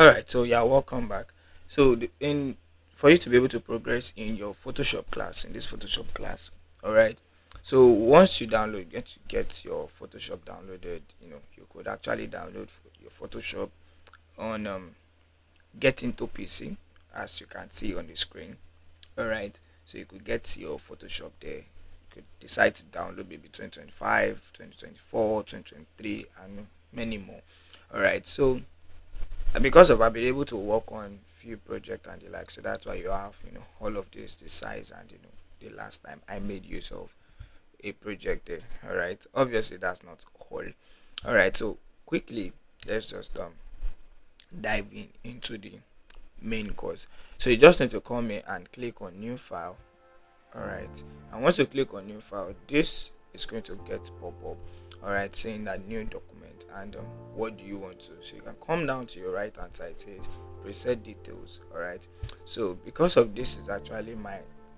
All right, so yeah, welcome back. So in for you to be able to progress in your Photoshop class, in this Photoshop class, all right. So once you get your Photoshop downloaded, you could actually download your Photoshop on Get Into PC, as you can see on the screen. All right, so you could get your Photoshop there. You could decide to download maybe 2025, 2024, 2023, and many more. All right, so and because of I've been able to work on few projects and the like, so that's why you have all of this size, and the last time I made use of a project there. All right, obviously that's not all. All right, so quickly let's just dive into the main course. So you just need to come here and click on new file. All right, and once you click on new file, this is going to get pop up, all right, saying that new document, and what do you want to, so you can come down to your right hand side, says preset details. All right, so because of this is actually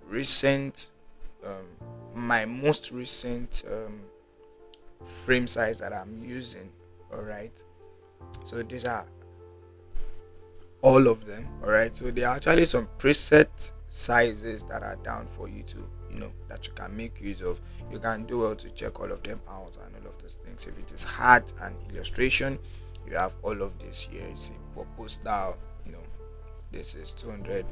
recent um my most recent frame size that I'm using. All right, so these are all of them. All right, so there are actually some preset sizes that are down for you to that you can make use of. You can do well to check all of them out and all of those things. If it is art and illustration, you have all of this here. You see, for poster, this is 200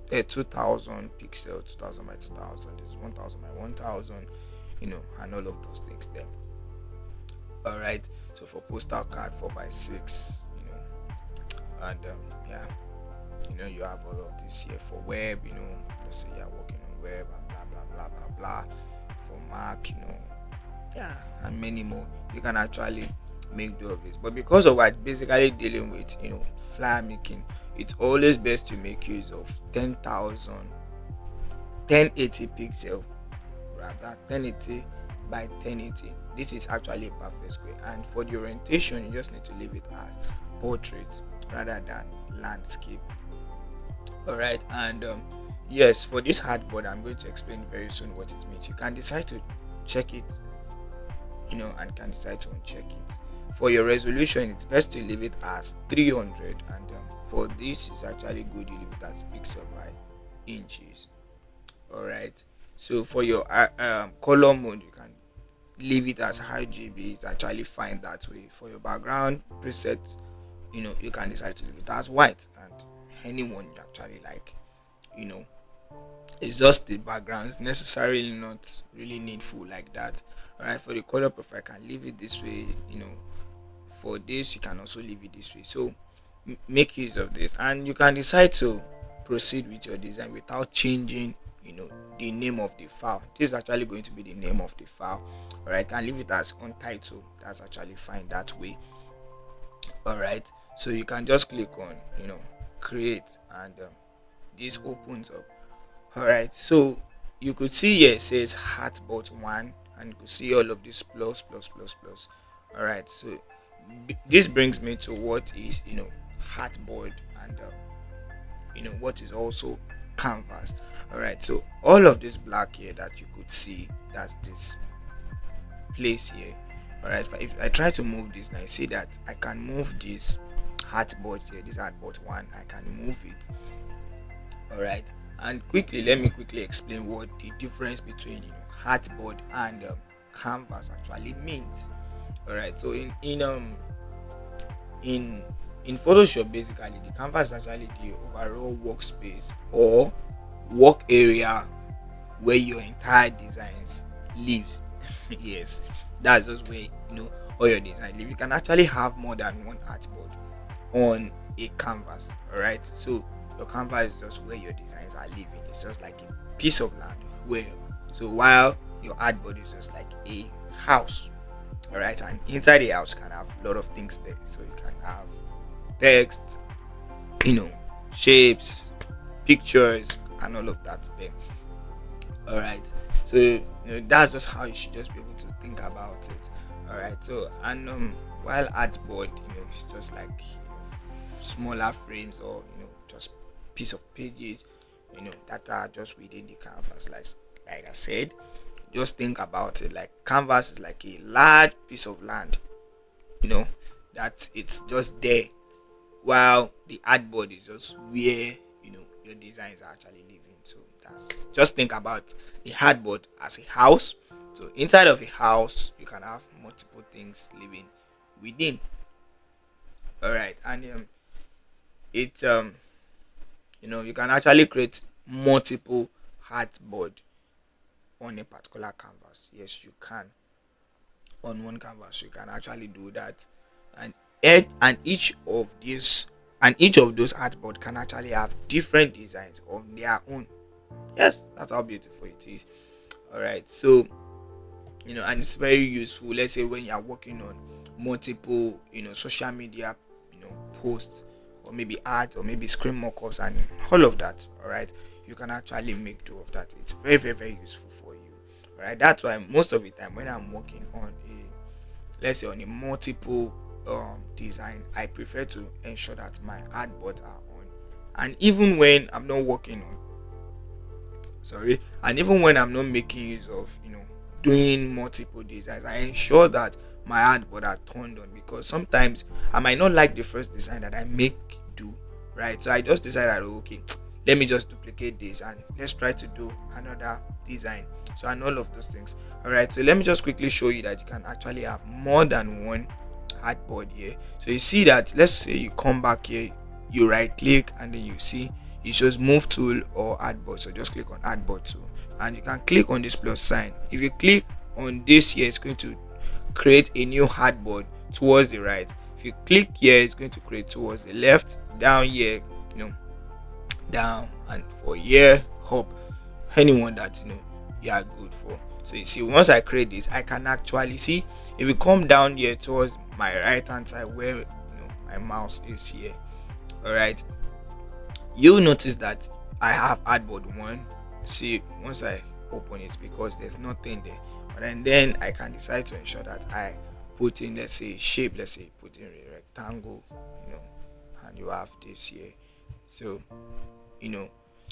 2000 pixel, 2000 by 2000, this is 1000 by 1000, and all of those things there. All right, so for postal card 4 by 6, and yeah, you have all of this here for web. Let's say you're working on web and blah blah blah blah blah. For Mac, yeah, and many more. You can actually make do of this, but because of what basically dealing with flyer making, it's always best to make use of 1080 pixel, rather 1080 by 1080. This is actually a perfect square, and for the orientation you just need to leave it as portrait rather than landscape. All right, and yes, for this hardboard I'm going to explain very soon what it means. You can decide to check it, and can decide to uncheck it. For your resolution, it's best to leave it as 300, and for this is actually good you leave it as pixel by inches. All right, so for your color mode, you can leave it as RGB. It's actually fine that way. For your background preset, you can decide to leave it as white, and anyone you actually like. you know it's just the background. It's necessarily not really needful like that. All right, for the color profile, I can leave it this way. For this you can also leave it this way. So make use of this, and you can decide to proceed with your design without changing the name of the file. This is actually going to be the name of the file. All right, I can leave it as untitled. That's actually fine that way. All right, so you can just click on create, and this opens up. All right, so you could see here it says Heartbot 1, and you could see all of this plus plus plus plus. All right, so this brings me to what is Heartboard, and what is also canvas. All right, so all of this black here that you could see, that's this place here. All right, if I try to move this now, you see that I can move this Heartboard here, this Heartboard 1, I can move it. All right, and let me quickly explain what the difference between Heartboard and canvas actually means. All right, so in in Photoshop, basically the canvas is actually the overall workspace or work area where your entire designs lives. Yes, that's just where all your design live. You can actually have more than one artboard on a canvas. All right, so your canvas is just where your designs are living. It's just like a piece of land where, so while your artboard is just like a house. All right, and inside the house can have a lot of things there. So you can have text, shapes, pictures, and all of that there. All right, so that's just how you should just be able to think about it. All right, so and while artboard, it's just like smaller frames, or just piece of pages, that are just within the canvas. Like I said, just think about it like canvas is like a large piece of land, that it's just there while the artboard is just where your designs are actually living. So that's, just think about the artboard as a house. So inside of a house you can have multiple things living within. All right. And it you can actually create multiple artboard on a particular canvas. Yes, you can. On one canvas you can actually do that. And and each of those artboard can actually have different designs of their own. Yes, that's how beautiful it is. All right. So and it's very useful, let's say when you're working on multiple social media posts, or maybe art, or maybe screen mockups and all of that. All right, you can actually make do of that. It's very, very, very useful for you. All right, that's why most of the time when I'm working on let's say on a multiple design, I prefer to ensure that my artboards are on. And even when I'm not working on sorry and even when I'm not making use of doing multiple designs, I ensure that my artboard are turned on, because sometimes I might not like the first design that I make do, right? So I just decided, okay, let me just duplicate this and let's try to do another design. So, and all of those things. All right, so let me just quickly show you that you can actually have more than one artboard here. So you see that, let's say you come back here, you right click, and then you see it shows move tool or artboard. So just click on artboard tool and you can click on this plus sign. If you click on this here, it's going to create a new artboard towards the right. If you click here, it's going to create towards the left. Down here, down, and for here up, anyone that you are good for. So you see, once I create this, I can actually see, if you come down here towards my right hand side where my mouse is here, all right, you'll notice that I have artboard one. See, once I open it, because there's nothing there, but then I can decide to ensure that I put in, let's say, shape. Let's say put in a rectangle, and you have this here. So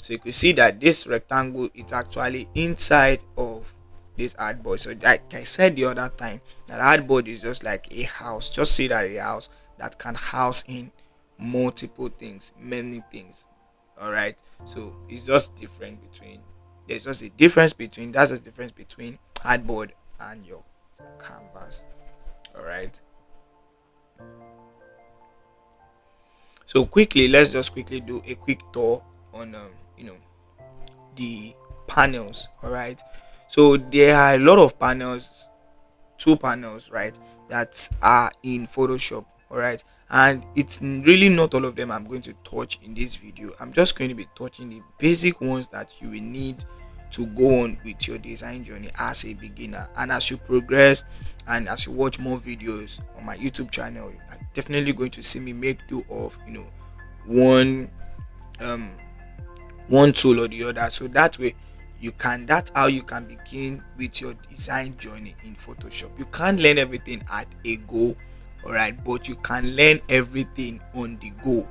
so you can see that this rectangle is actually inside of this artboard. So like I said the other time, that artboard is just like a house. Just see that a house that can house in multiple things, many things. All right, so it's just different between, there's just a difference between, that's the difference between artboard and your canvas. All right, so quickly, let's just quickly do a quick tour on the panels. All right, so there are a lot of panels, two panels, right, that are in Photoshop. All right, and it's really not all of them I'm going to touch in this video. I'm just going to be touching the basic ones that you will need to go on with your design journey as a beginner. And as you progress and as you watch more videos on my YouTube channel, you're definitely going to see me make do of one um one tool or the other. So that way that's how you can begin with your design journey in Photoshop. You can't learn everything at a go, all right, but you can learn everything on the go.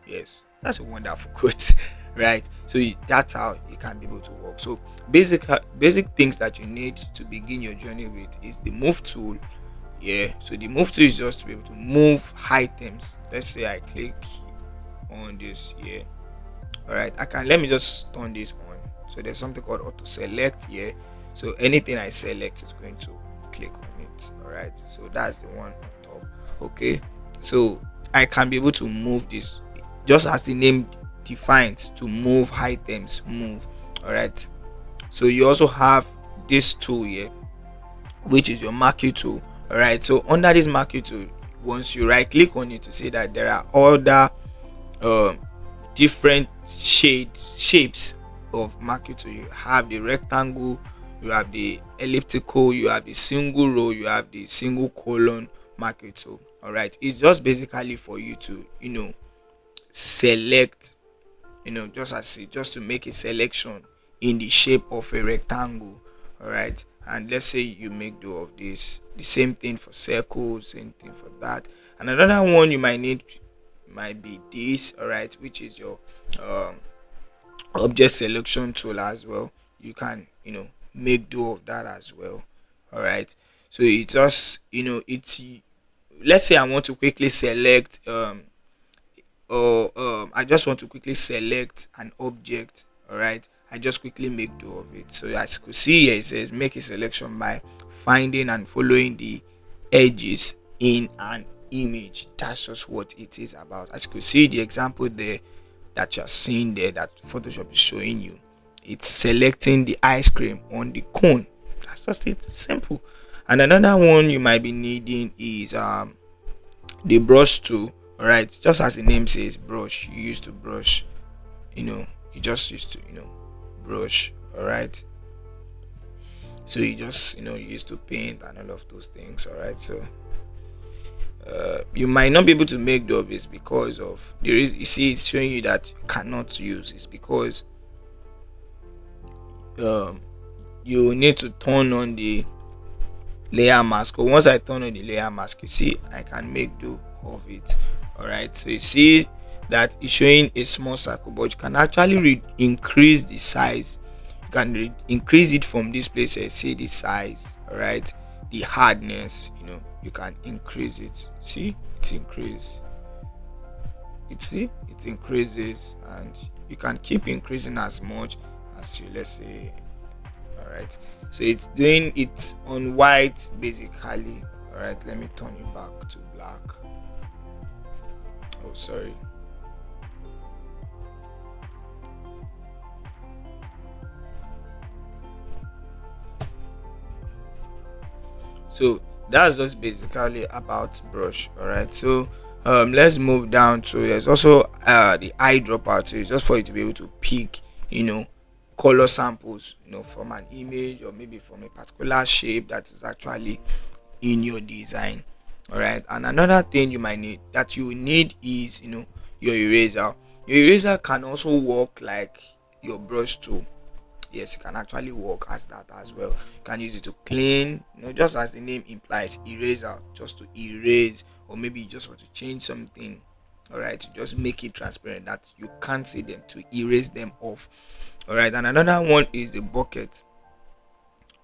Yes, that's a wonderful quote. Right, so that's how you can be able to work. So basic things that you need to begin your journey with is the move tool. Yeah, so the move tool is just to be able to move items. Let's say I click on this here. All right, let me just turn this on. So there's something called auto select here. So anything I select is going to click on it. All right, so that's the one on top. Okay, so I can be able to move this just as the name defines, to move items, move. All right, so you also have this tool here, which is your marquee tool. All right, so under this marquee tool, once you right click on it, to see that there are other um different shapes of marquee tool. You have the rectangle, you have the elliptical, you have the single row, you have the single column marquee tool. All right, it's just basically for you to select, just to make a selection in the shape of a rectangle. All right, and let's say you make do of this, the same thing for circles, same thing for that. And another one you might need might be this, all right, which is your object selection tool as well. You can make do of that as well. All right, so it's just it's, let's say I want to quickly select or I just want to quickly select an object. All right, I just quickly make do of it. So as you could see here, it says make a selection by finding and following the edges in an image. That's just what it is about. As you could see the example there that you're seeing there, that Photoshop is showing you, it's selecting the ice cream on the cone. That's just it, simple. And another one you might be needing is the brush tool. All right, just as the name says, brush. You used to brush, you know, you just used to, brush. All right, so you just, you used to paint and all of those things. All right, so you might not be able to make the obvious because of there is, you see it's showing you that you cannot use. It's because um you need to turn on the layer mask. But once I turn on the layer mask, you see I can make do of it. All right, so you see that it's showing a small circle, but you can actually increase the size. You can increase it from this place. You see the size. All right, the hardness, you can increase it. See, it's increased. It increases, and you can keep increasing as much as you, let's say. All right, so it's doing it on white basically. All right, let me turn it back to black. Oh, sorry. So that's just basically about brush. All right, so let's move down to, there's also the eyedropper. So it's just for you to be able to pick, color samples, from an image, or maybe from a particular shape that is actually in your design. All right, and another thing you might need, that you need, is your eraser. Your eraser can also work like your brush tool. Yes, it can actually work as that as well. You can use it to clean, just as the name implies, eraser, just to erase, or maybe you just want to change something. All right, to just make it transparent that you can't see them, to erase them off. All right, and another one is the bucket.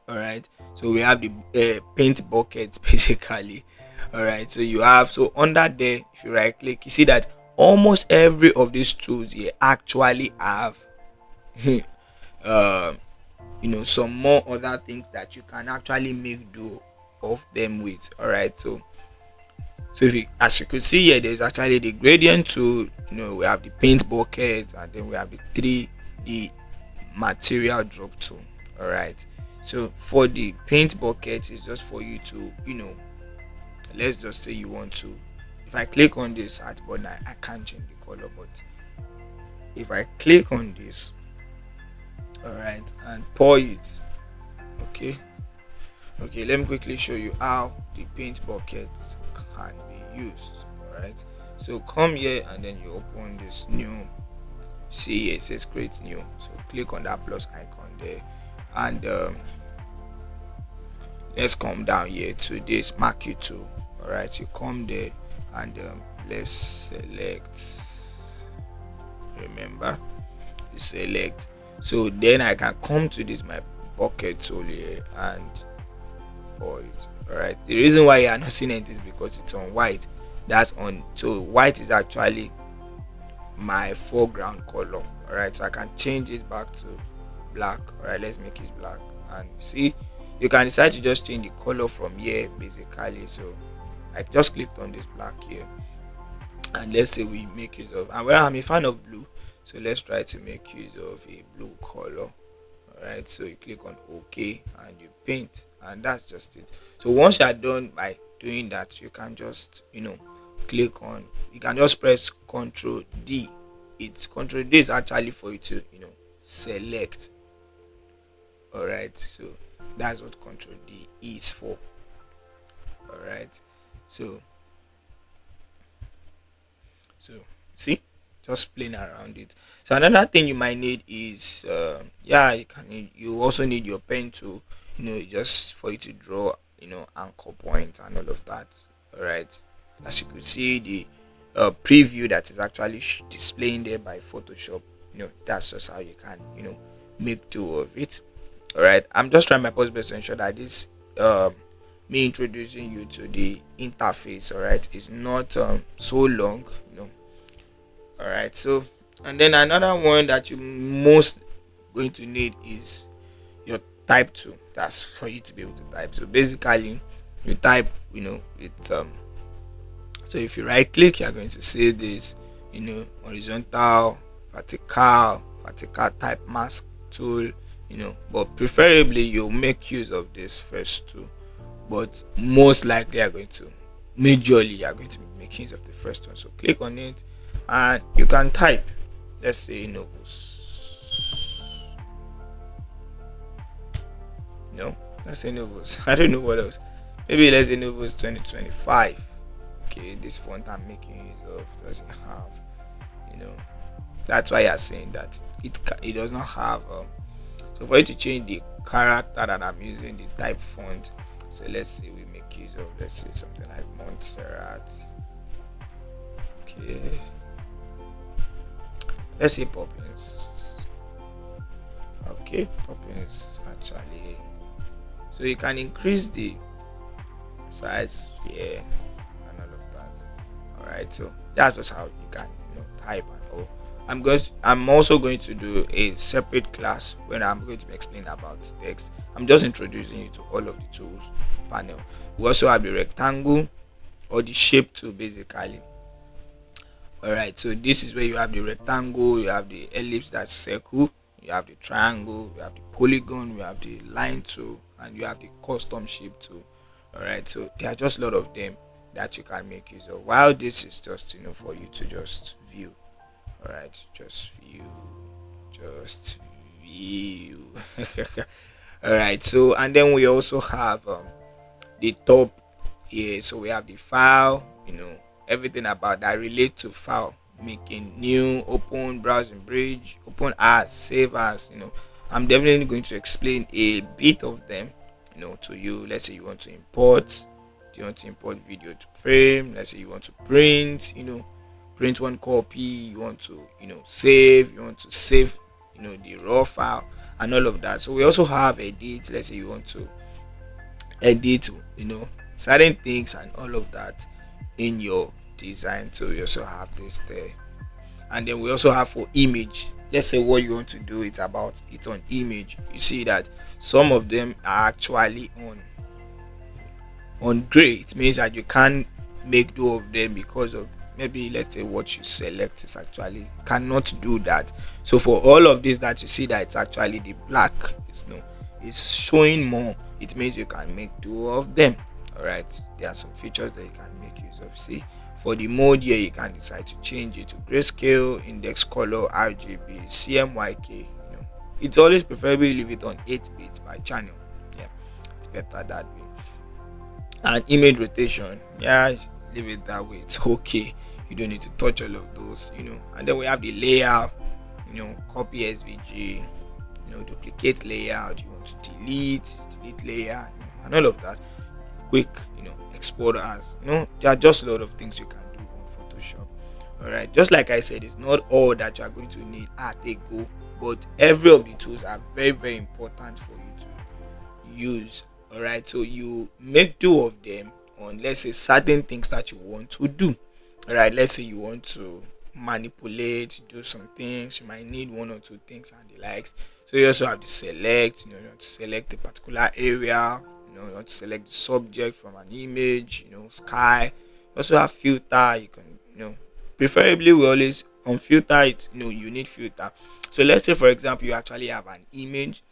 All right, so we have the paint bucket basically. All right, so you have, so under there, if you right click, you see that almost every of these tools here actually have uh, some more other things that you can actually make do of them with. All right, so if you, as you could see here, there's actually the gradient tool. We have the paint bucket, and then we have the material drop tool. All right, so for the paint bucket, it's just for you to, let's just say you want to, if I click on this at button, I can't change the color, but if I click on this, all right, and pour it, okay, let me quickly show you how the paint bucket can be used. All right, so come here, and then you open this new, see here it says create new, so click on that plus icon there, and let's come down here to this marquee tool. All right, you come there, and let's select, remember, you select. So then I can come to this my bucket tool here and pour it. All right, the reason why you are not seeing it is because it's on white. That's on, so white is actually my foreground color. All right, so I can change it back to black. All right, let's make it black, and see, you can decide to just change the color from here basically. So I just clicked on this black here, and let's say we make use of, and well, I'm a fan of blue, so let's try to make use of a blue color. All right, so you click on OK and you paint, and that's just it. So once you are done by doing that, you can just click on, you can just press Ctrl D. It's Ctrl D is actually for you to select. All right, so that's what Ctrl D is for. All right, so see, just playing around it. So another thing you might need is you also need your pen to just for you to draw anchor point and all of that. All right, as you could see, the preview that is actually displaying there by Photoshop, that's just how you can make do of it. All right, I'm just trying my best to ensure that this me introducing you to the interface, all right, is not so long. All right. So, and then another one that you most going to need is your type tool. That's for you to be able to type. So basically, you type, it's so if you right click, you're going to see this, horizontal, vertical type mask tool, but preferably you'll make use of this first two, but most likely you're going to majorly you're going to make use of the first one. So click on it and you can type, let's say novels, no, let's say novels. I don't know what else. Maybe let's say novels 2025. Okay, this font I'm making use of doesn't have, you know that's why you're saying that it does not have so for you to change the character that I'm using, the type font, so let's say we make use of, let's say something like Montserrat. Okay, let's say Poppins. Okay, Poppins actually, so you can increase the size here and all of that. All right, so that's just how you can type and all. I'm also going to do a separate class when I'm going to be explaining about text. I'm just introducing you to all of the tools panel. We also have the rectangle or the shape tool basically. All right, so this is where you have the rectangle, you have the ellipse, that's circle, you have the triangle, you have the polygon, you have the line tool, and you have the custom shape tool. All right, so there are just a lot of them that you can make use of, while this is just for you to just view. All right, just view. All right, so and then we also have the top here. So we have the file, everything about that relate to file making, new, open, browsing bridge, open as, save as. I'm definitely going to explain a bit of them to you. Let's say you want to import, do you want to import video to frame? Let's say you want to print one copy, you want to save, you want to save the raw file and all of that. So we also have edit. Let's say you want to edit certain things and all of that in your design, so we also have this there. And then we also have for image. Let's say what you want to do, it's about it on image. You see that some of them are actually on gray. It means that you can't make do of them because of maybe, let's say, what you select is actually cannot do that. So for all of this that you see that it's actually the black, it's showing more, it means you can make do of them. All right, there are some features that you can make use of. See, for the mode here, you can decide to change it to grayscale, index color, RGB, CMYK. It's always preferably leave it on 8-bit by channel. Yeah, it's better that way. And image rotation, yeah, leave it that way, it's okay. You don't need to touch all of those. And then we have the layout, copy SVG, duplicate layout, you want to delete layer, and all of that. Quick export as, there are just a lot of things you can do on Photoshop. All right, just like I said, it's not all that you are going to need at a go, but every of the tools are very, very important for you to use. All right, so you make do of them on, let's say, certain things that you want to do. All right, let's say you want to manipulate, do some things, you might need one or two things and the likes. So you also have to select, you want to select a particular area, you want to select the subject from an image, sky. You also have filter. You can, preferably we always on filter it, you need filter. So let's say, for example, you actually have an image.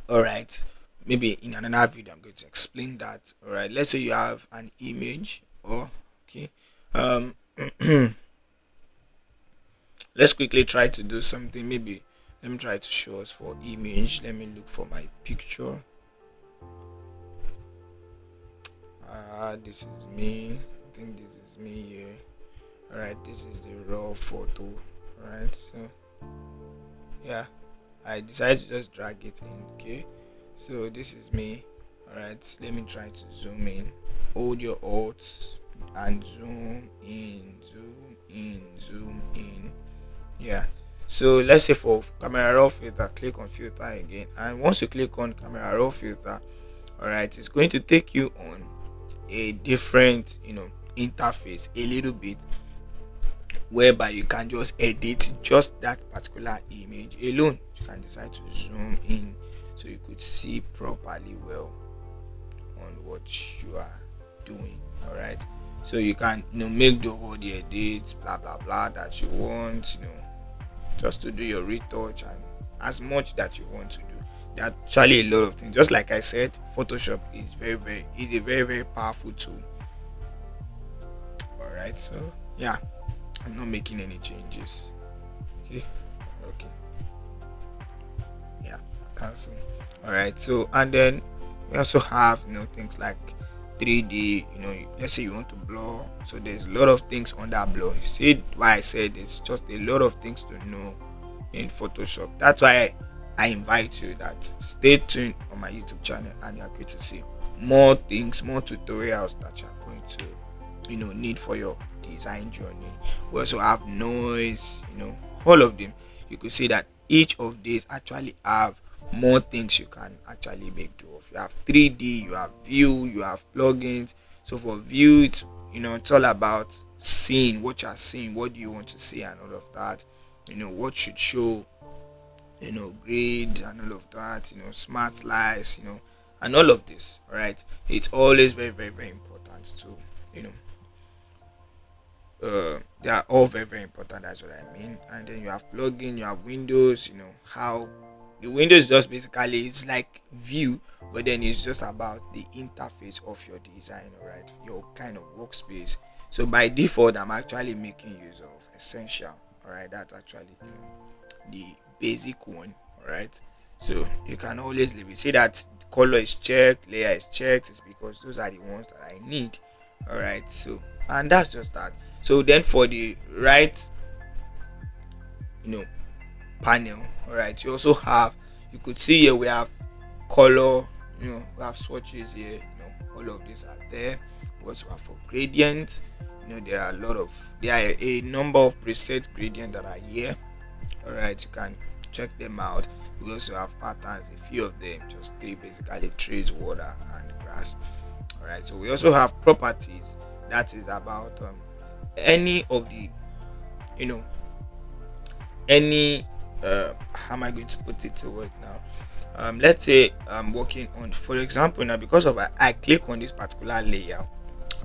All right, maybe in another video I'm going to explain that. All right, let's say you have an image, or okay, let's quickly try to do something. Maybe let me try to show us for image. Let me look for my picture. This is me. I think this is me here. All right, this is the raw photo. All right, so yeah, I decided to just drag it in. Okay, so this is me. All right, let me try to zoom in. Hold your alt and zoom in, zoom in, zoom in. Yeah, so let's say for camera raw filter, click on filter again, and once you click on camera raw filter, all right, it's going to take you on a different interface a little bit. whereby you can just edit just that particular image alone. You can decide to zoom in so you could see properly well on what you are doing. All right, so you can make the whole the edits, blah blah blah, that you want, just to do your retouch and as much that you want to do. There are actually a lot of things. Just like I said, Photoshop is a very very powerful tool. All right, so yeah, I'm not making any changes. Okay, okay, yeah, cancel. All right, so and then we also have things like 3D. Let's say you want to blur, so there's a lot of things on that blur. You see why I said it's just a lot of things to know in Photoshop. That's why I invite you that stay tuned on my YouTube channel, and you're going to see more things, more tutorials that you're going to need for your design journey. We also have noise, all of them. You could see that each of these actually have more things you can actually make do of. You have 3D, you have view, you have plugins. So for view, it's all about seeing what you're seeing, what do you want to see, and all of that. What should show, grid and all of that, smart slice, and all of this. All right, it's always very very very important to you know they are all very very important. That's what I mean. And then you have plugin, you have windows. How the windows just basically it's like view, but then it's just about the interface of your design. All right, your kind of workspace. So by default, I'm actually making use of essential. All right, that's actually the basic one. All right, so you can always leave it. See that color is checked, layer is checked. It's because those are the ones that I need. All right, so and that's just that. So then for the right you know panel, all right, you also have, you could see here we have color, we have swatches here, all of these are there. We also have for gradient, there are a number of preset gradient that are here. All right, you can check them out. We also have patterns, a few of them, just three basically: trees, water, and grass. All right, so we also have properties. That is about any of the you know any how am I going to put it to words now? Let's say I'm working on, for example, now because of I click on this particular layer,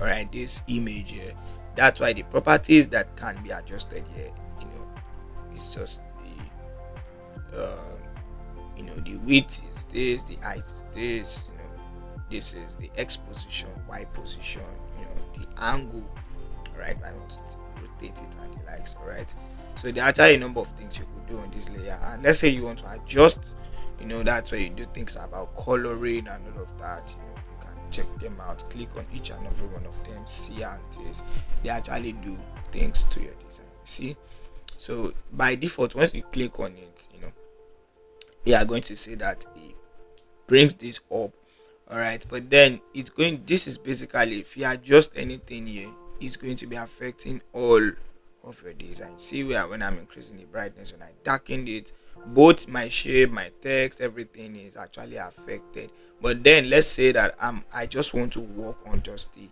all right, this image here. That's why the properties that can be adjusted here, it's just the width is this, the height is this, this is the X position, Y position, the angle, right? I want to rotate it and the likes, all right? So there are actually a number of things you could do on this layer. And let's say you want to adjust, that's where you do things about coloring and all of that. You can check them out, click on each and every one of them, see how it is. They actually do things to your design. See? So by default, once you click on it, you are going to see that it brings this up. All right, but then this is basically, if you adjust anything here, it's going to be affecting all of your design. See where when I'm increasing the brightness, when I darkened it, both my shape, my text, everything is actually affected. But then let's say that I just want to work on just the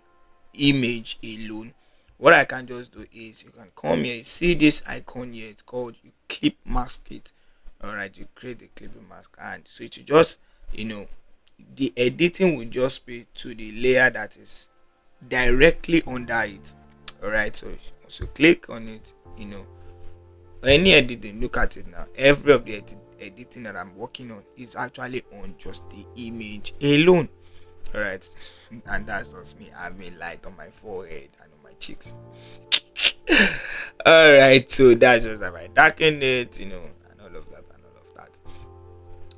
image alone. What I can just do is, you can come here, you see this icon here, it's called, you clip mask it. All right, you create the clipping mask, and so it will just the editing will just be to the layer that is directly under it. All right, so click on it. Any editing, look at it now. Every of the editing that I'm working on is actually on just the image alone. All right, and that's just me having light on my forehead and on my cheeks. All right, so that's just that I darken it, and all of that and all of that.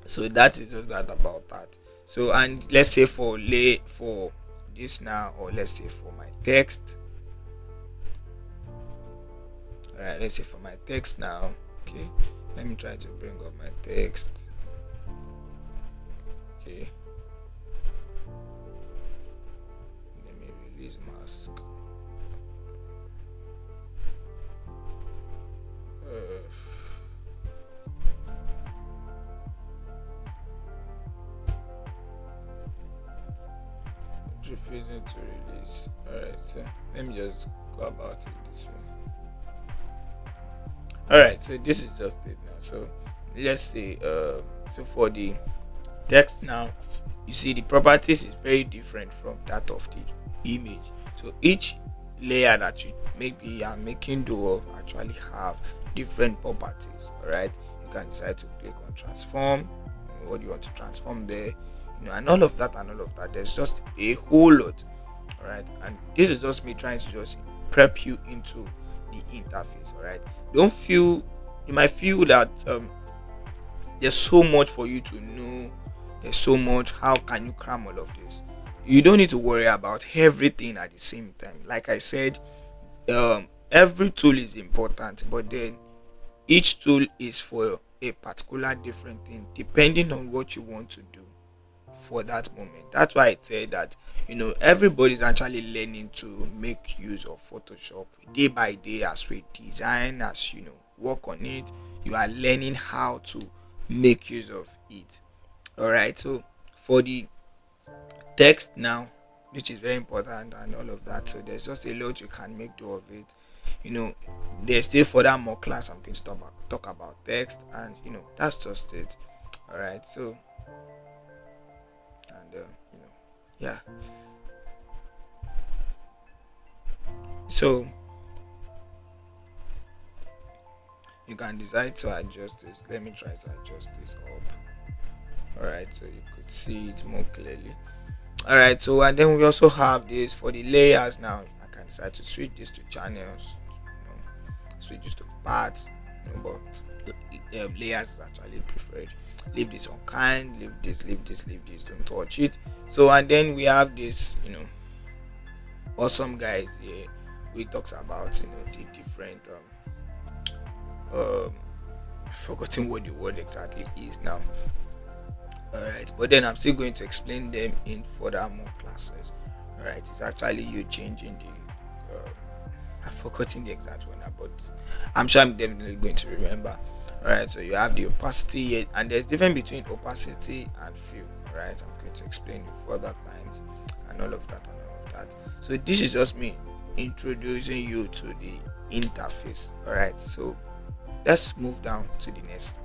So that is just that about that. So, and let's say for this now, or let's say for my text. All right, let's say for my text now. Okay, let me try to bring up my text. Okay, let me release mask. Refusing to release. Alright, so let me just go about it this way. All right, so this is just it now. So let's say, so for the text now, you see the properties is very different from that of the image. So each layer that you maybe are making do of actually have different properties. All right, you can decide to click on transform, what you want to transform there, and all of that and all of that. There's just a whole lot. All right, and this is just me trying to just prep you into the interface. All right, don't feel, you might feel that there's so much for you to know, there's so much, how can you cram all of this? You don't need to worry about everything at the same time. Like I said, every tool is important, but then each tool is for a particular different thing depending on what you want to do for that moment. That's why I said that everybody's actually learning to make use of Photoshop day by day. As we design, as work on it, you are learning how to make use of it. All right, so for the text now, which is very important and all of that, so there's just a lot you can make do of it. you know there's still further more class I'm going to talk about text, and that's just it. All right, so, and yeah, so you can decide to adjust this. Let me try to adjust this up. All right, so you could see it more clearly. All right, so, and then we also have this for the layers. Now I can decide to switch this to channels, switch this to parts, but layers is actually preferred. Leave this on kind, leave this, don't touch it. So, and then we have this awesome guys here, we talks about the different I've forgotten what the word exactly is now. All right, but then I'm still going to explain them in further more classes. All right, it's actually you changing the I've forgotten the exact one now, but I'm sure I'm definitely going to remember. All right, so you have the opacity here, and there's difference between opacity and fill. All right, I'm going to explain it further times and all of that and all of that. So this is just me introducing you to the interface. All right, so let's move down to the next